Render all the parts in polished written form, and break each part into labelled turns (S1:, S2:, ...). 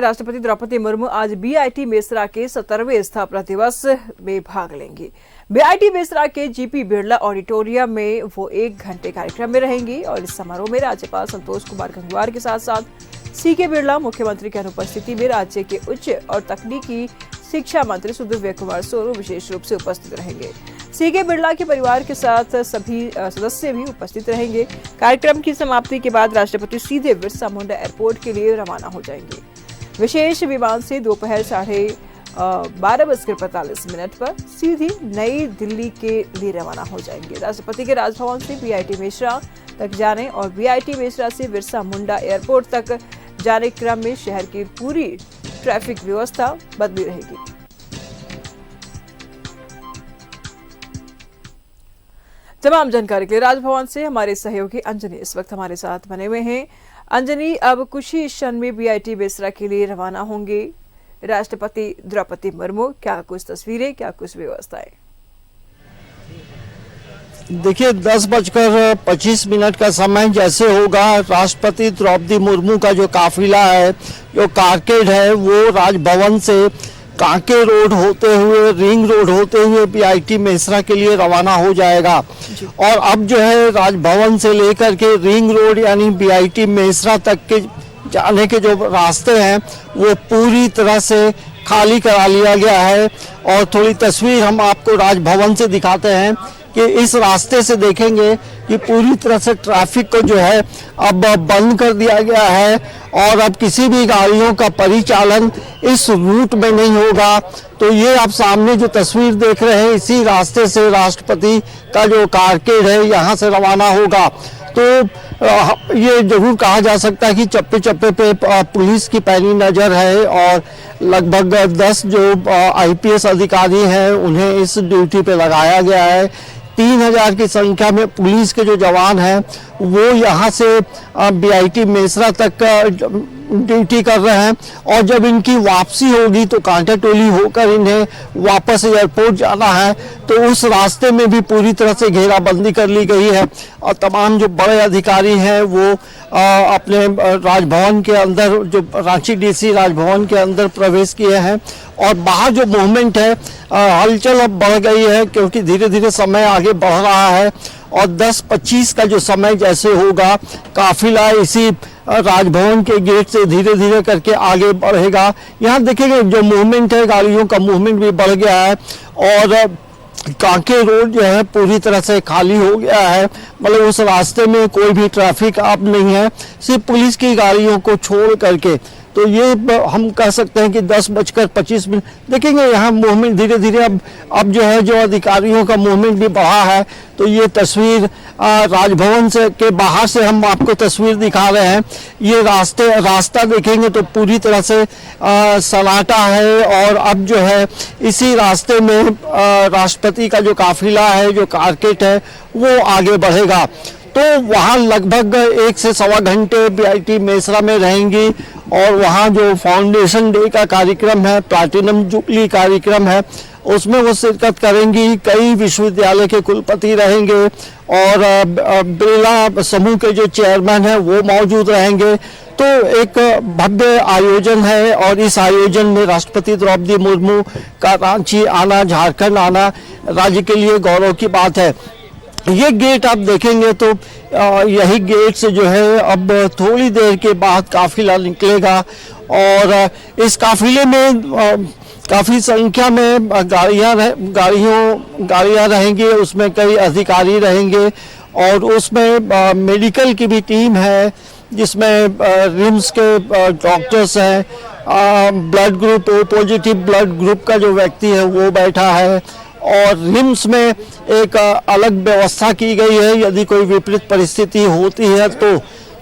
S1: राष्ट्रपति द्रौपदी मुर्मू आज बीआईटी मेसरा के 70वें स्थापना दिवस में भाग लेंगी। बीआईटी मेसरा के जीपी बिरला ऑडिटोरियम में वो 1 घंटे कार्यक्रम में रहेंगी और इस समारोह में राज्यपाल संतोष कुमार गंगवार के साथ साथ सीके बिरला, मुख्यमंत्री की अनुपस्थिति में राज्य के उच्च और तकनीकी शिक्षा मंत्री सुदीव्य कुमार सोनू विशेष रूप से उपस्थित रहेंगे। सीके बिरला के परिवार के साथ सभी सदस्य भी उपस्थित रहेंगे। कार्यक्रम की समाप्ति के बाद राष्ट्रपति सीधे बिरसा मुंडा एयरपोर्ट के लिए रवाना हो जाएंगे। विशेष विमान से दोपहर 12:45 पर सीधी नई दिल्ली के लिए रवाना हो जाएंगे। राष्ट्रपति के राजभवन से बीआईटी मेसरा तक जाने और बीआईटी मेसरा से बिरसा मुंडा एयरपोर्ट तक जाने क्रम में शहर की पूरी ट्रैफिक व्यवस्था बदली रहेगी। तमाम जानकारी के लिए राजभवन से हमारे सहयोगी अंजनी इस वक्त हमारे साथ बने हुए हैं। अंजनी, अब कुछ ही क्षण में बीआईटी मेसरा के लिए रवाना होंगे राष्ट्रपति द्रौपदी मुर्मू। क्या कुछ तस्वीरें, क्या कुछ व्यवस्थाएं?
S2: देखिए, 10:25 का समय जैसे होगा, राष्ट्रपति द्रौपदी मुर्मू का जो काफिला है, जो कारकेड है, वो राजभवन से कांके रोड होते हुए, रिंग रोड होते हुए बीआईटी मेसरा के लिए रवाना हो जाएगा। और अब जो है राजभवन से लेकर के रिंग रोड यानी बीआईटी मेसरा तक के जाने के जो रास्ते हैं वो पूरी तरह से खाली करा लिया गया है। और थोड़ी तस्वीर हम आपको राजभवन से दिखाते हैं कि इस रास्ते से देखेंगे कि पूरी तरह से ट्रैफिक को जो है अब बंद कर दिया गया है और अब किसी भी गाड़ियों का परिचालन इस रूट में नहीं होगा। तो ये आप सामने जो तस्वीर देख रहे हैं, इसी रास्ते से राष्ट्रपति का जो कारकेड है यहाँ से रवाना होगा। तो ये जरूर कहा जा सकता है कि चप्पे चप्पे पे पुलिस की पैनी नजर है और लगभग 10 जो आईपीएस अधिकारी हैं उन्हें इस ड्यूटी पे लगाया गया है। 3000 की संख्या में पुलिस के जो जवान हैं वो यहाँ से बीआईटी मेसरा तक ड्यूटी कर रहे हैं। और जब इनकी वापसी होगी तो कांटा टोली होकर इन्हें वापस एयरपोर्ट जाना है, तो उस रास्ते में भी पूरी तरह से घेराबंदी कर ली गई है और तमाम जो बड़े अधिकारी हैं वो अपने राजभवन के अंदर, जो रांची डीसी राजभवन के अंदर प्रवेश किए हैं। और बाहर जो मूवमेंट है, हलचल अब बढ़ गई है क्योंकि धीरे धीरे समय आगे बढ़ रहा है और 10:25 का जो समय जैसे होगा, काफिला इसी राजभवन के गेट से धीरे धीरे करके आगे बढ़ेगा। यहाँ देखेंगे जो मूवमेंट है, गाड़ियों का मूवमेंट भी बढ़ गया है और कांके रोड जो है पूरी तरह से खाली हो गया है। मतलब उस रास्ते में कोई भी ट्रैफिक अब नहीं है, सिर्फ पुलिस की गाड़ियों को छोड़ करके। तो ये हम कह सकते हैं कि 10:25 देखेंगे यहाँ मूवमेंट धीरे धीरे अब जो है, जो अधिकारियों का मूवमेंट भी बढ़ा है। तो ये तस्वीर राजभवन से के बाहर से हम आपको तस्वीर दिखा रहे हैं। ये रास्ता देखेंगे तो पूरी तरह से सन्नाटा है और अब जो है इसी रास्ते में राष्ट्रपति का जो काफिला है, जो कारकेड है, वो आगे बढ़ेगा। तो वहाँ लगभग 1 से सवा घंटे बीआईटी मेसरा में रहेंगी और वहाँ जो फाउंडेशन डे का कार्यक्रम है, प्लैटिनम जुबली कार्यक्रम है, उसमें वो शिरकत करेंगी। कई विश्वविद्यालय के कुलपति रहेंगे और बिरला समूह के जो चेयरमैन हैं वो मौजूद रहेंगे। तो एक भव्य आयोजन है और इस आयोजन में राष्ट्रपति द्रौपदी मुर्मू का रांची आना, झारखंड आना राज्य के लिए गौरव की बात है। ये गेट आप देखेंगे तो यही गेट से जो है अब थोड़ी देर के बाद काफिला निकलेगा और इस काफिले में काफी संख्या में गाड़ियां रहेंगी, उसमें कई अधिकारी रहेंगे और उसमें मेडिकल की भी टीम है जिसमें रिम्स के डॉक्टर्स हैं, blood group O positive blood group का जो व्यक्ति है वो बैठा है और रिम्स में एक अलग व्यवस्था की गई है। यदि कोई विपरीत परिस्थिति होती है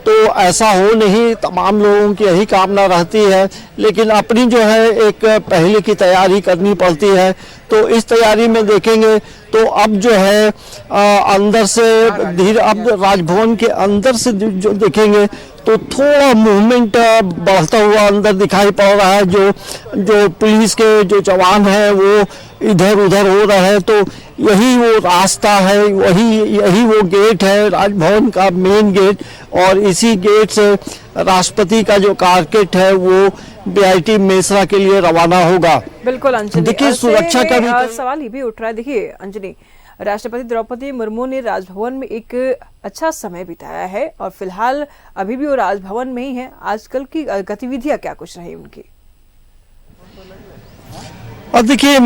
S2: तो ऐसा हो नहीं, तमाम लोगों की यही कामना रहती है, लेकिन अपनी जो है एक पहले की तैयारी करनी पड़ती है। तो इस तैयारी में देखेंगे तो अब जो है अंदर से धीरे, अब राजभवन के अंदर से जो देखेंगे तो थोड़ा मूवमेंट बढ़ता हुआ अंदर दिखाई पड़ रहा है। जो पुलिस के जो जवान हैं वो इधर उधर हो रहे हैं, तो यही वो रास्ता है, यही वो गेट है राजभवन का मेन गेट, और इसी गेट से राष्ट्रपति का जो कारकेट है वो बीआईटी मेसरा के लिए रवाना होगा।
S1: बिल्कुल अंजलि,
S2: देखिए सुरक्षा का भी
S1: सवाल ये भी उठ रहा है। देखिए अंजलि, राष्ट्रपति द्रौपदी मुर्मू ने राजभवन में एक अच्छा समय बिताया है और फिलहाल अभी भी वो राजभवन में ही है। आजकल की गतिविधियां क्या कुछ रही उनकी?
S2: और देखिए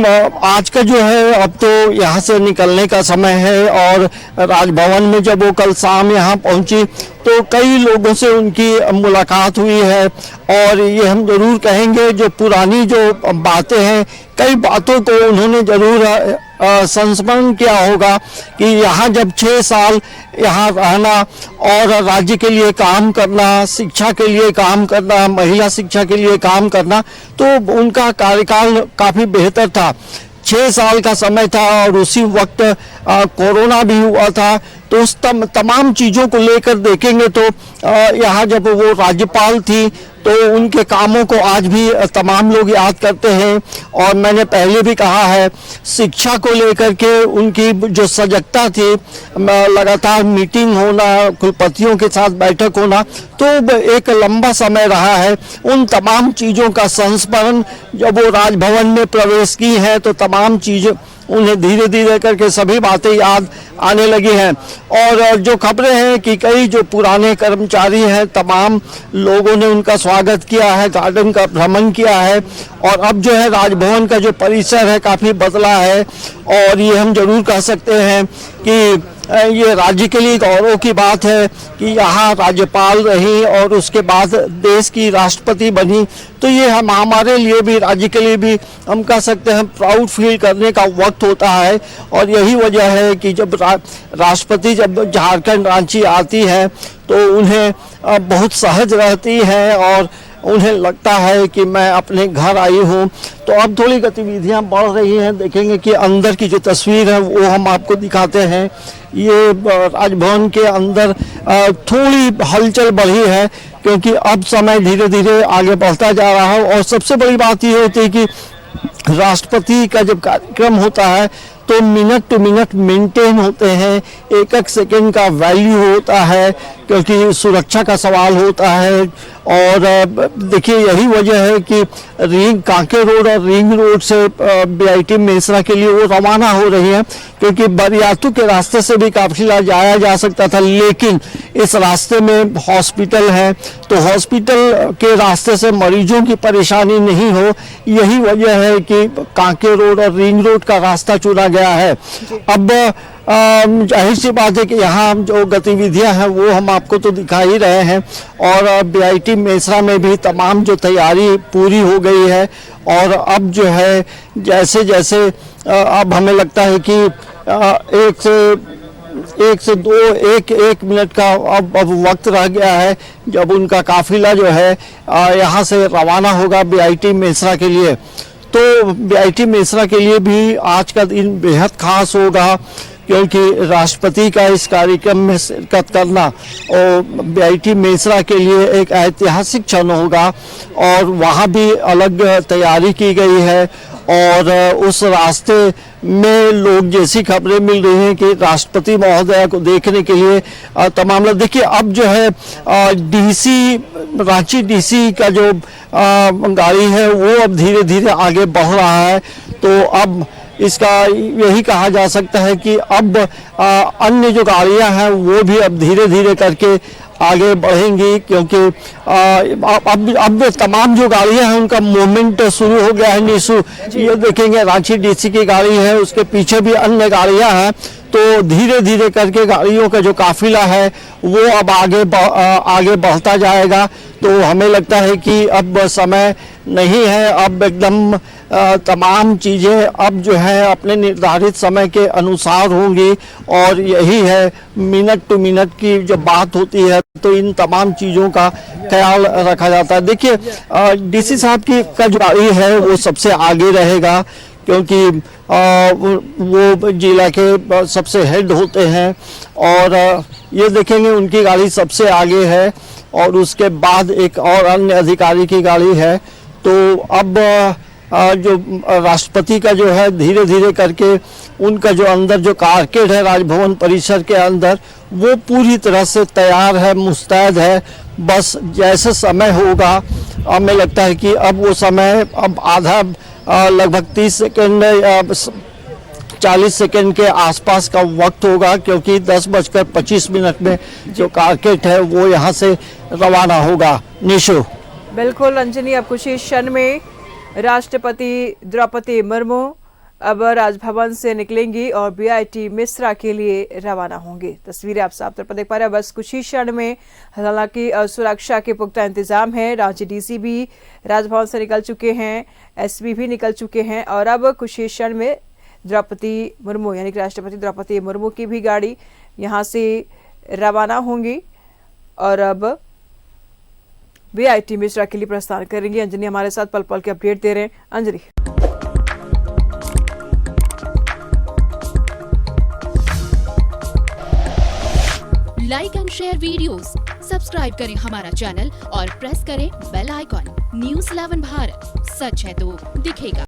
S2: आज का जो है अब तो यहाँ से निकलने का समय है, और राजभवन में जब वो कल शाम यहाँ पहुंची तो कई लोगों से उनकी मुलाकात हुई है। और ये हम जरूर कहेंगे जो पुरानी जो बातें हैं, कई बातों को उन्होंने जरूर संस्मरण किया होगा कि यहाँ जब 6 साल यहाँ रहना और राज्य के लिए काम करना, शिक्षा के लिए काम करना, महिला शिक्षा के लिए काम करना, तो उनका कार्यकाल काफी बेहतर था। 6 साल का समय था और उसी वक्त कोरोना भी हुआ था। तो उस तमाम चीज़ों को लेकर देखेंगे तो यहाँ जब वो राज्यपाल थी तो उनके कामों को आज भी तमाम लोग याद करते हैं। और मैंने पहले भी कहा है, शिक्षा को लेकर के उनकी जो सजगता थी, लगातार मीटिंग होना, कुलपतियों के साथ बैठक होना, तो एक लंबा समय रहा है। उन तमाम चीज़ों का संस्मरण जब वो राजभवन में प्रवेश की है तो तमाम चीज़ उन्हें धीरे धीरे करके सभी बातें याद आने लगी हैं। और जो खबरें हैं कि कई जो पुराने कर्मचारी हैं, तमाम लोगों ने उनका स्वागत किया है, गार्डन का भ्रमण किया है। और अब जो है राजभवन का जो परिसर है काफ़ी बदला है, और ये हम जरूर कह सकते हैं कि ये राज्य के लिए गौरव की बात है कि यहाँ राज्यपाल रही और उसके बाद देश की राष्ट्रपति बनी। तो ये हमारे लिए भी, राज्य के लिए भी हम कह सकते हैं प्राउड फील करने का वक्त होता है। और यही वजह है कि जब राष्ट्रपति जब झारखंड रांची आती है तो उन्हें बहुत सहज रहती है और उन्हें लगता है कि मैं अपने घर आई हूँ। तो अब थोड़ी गतिविधियाँ बढ़ रही हैं। देखेंगे कि अंदर की जो तस्वीर है वो हम आपको दिखाते हैं। ये राजभवन के अंदर थोड़ी हलचल बढ़ी है क्योंकि अब समय धीरे धीरे आगे बढ़ता जा रहा है। और सबसे बड़ी बात ये होती है कि राष्ट्रपति का जब कार्यक्रम होता है तो मिनट टू मिनट मेंटेन होते हैं, एक एक सेकंड का वैल्यू होता है क्योंकि सुरक्षा का सवाल होता है। और देखिए यही वजह है कि कांके रोड और रिंग रोड से बीआईटी मेसरा के लिए वो रवाना हो रही है, क्योंकि बरियातू के रास्ते से भी काफिला जाया जा सकता था, लेकिन इस रास्ते में हॉस्पिटल है तो हॉस्पिटल के रास्ते से मरीजों की परेशानी नहीं हो, यही वजह है कि कांके रोड और रिंग रोड का रास्ता चुना गया है। अब जाहिर सी बात है कि यहाँ जो गतिविधियां हैं वो हम आपको तो दिखा ही रहे हैं। और बीआईटी मेसरा में भी तमाम जो तैयारी पूरी हो गई है। और अब जो है जैसे जैसे अब हमें लगता है कि एक मिनट का अब वक्त रह गया है जब उनका काफिला जो है यहाँ से रवाना होगा बीआईटी मेसरा के लिए। तो बीआईटी मेसरा के लिए भी आज का दिन बेहद खास होगा, क्योंकि राष्ट्रपति का इस कार्यक्रम में शिरकत करना और बीआईटी मेसरा के लिए एक ऐतिहासिक क्षण होगा। और वहाँ भी अलग तैयारी की गई है। और उस रास्ते में लोग, जैसी खबरें मिल रही हैं कि राष्ट्रपति महोदया को देखने के लिए तमाम लोग, देखिए अब जो है डीसी, रांची डीसी का जो गाड़ी है वो अब धीरे धीरे आगे बढ़ रहा है। तो अब इसका यही कहा जा सकता है कि अब अन्य जो गाड़ियां हैं वो भी अब धीरे धीरे करके आगे बढ़ेंगी, क्योंकि अब तमाम जो गाड़ियां हैं उनका मूवमेंट शुरू हो गया है। निशु, ये देखेंगे रांची डीसी की गाड़ी है, उसके पीछे भी अन्य गाड़ियां हैं। तो धीरे धीरे करके गाड़ियों का जो काफिला है वो अब आगे बढ़ता जाएगा। तो हमें लगता है कि अब समय नहीं है, अब एकदम तमाम चीज़ें अब जो है अपने निर्धारित समय के अनुसार होंगी। और यही है, मिनट टू मिनट की जब बात होती है तो इन तमाम चीज़ों का ख्याल रखा जाता है। देखिए डीसी साहब की का जो गाड़ी है वो सबसे आगे रहेगा, क्योंकि वो जिला के सबसे हेड होते हैं। और ये देखेंगे उनकी गाड़ी सबसे आगे है और उसके बाद एक और अन्य अधिकारी की गाड़ी है। तो अब जो राष्ट्रपति का जो है धीरे धीरे करके उनका जो अंदर जो कारकेड है राजभवन परिसर के अंदर, वो पूरी तरह से तैयार है, मुस्तैद है। बस जैसे समय होगा, हमें लगता है कि अब वो समय अब आधा लगभग 30 सेकेंड 40 सेकेंड के आसपास का वक्त होगा, क्योंकि 10:25 में जो कारकेड है वो यहाँ से रवाना होगा। निशु।
S1: बिल्कुल अंजनी, अब कुछ ही क्षण में राष्ट्रपति द्रौपदी मुर्मू अब राजभवन से निकलेंगी और बीआईटी मिश्रा के लिए रवाना होंगी। तस्वीरें आप साफ तौर पर देख पा रहे हैं। बस कुछ ही क्षण में, हालांकि सुरक्षा के पुख्ता इंतजाम है। रांची डीसी भी राजभवन से निकल चुके हैं, एसपी भी निकल चुके हैं और अब कुछ ही क्षण में द्रौपदी मुर्मू यानी कि राष्ट्रपति द्रौपदी मुर्मू की भी गाड़ी यहां से रवाना होंगी और अब बीआईटी मिश्रा के लिए प्रस्थान करेंगी। अंजनी हमारे साथ पल पल के अपडेट दे रहे हैं। Anjani.
S3: Like and share videos, subscribe करें हमारा चैनल और प्रेस करें बेल आइकॉन। न्यूज़ 11 भारत, सच है तो दिखेगा।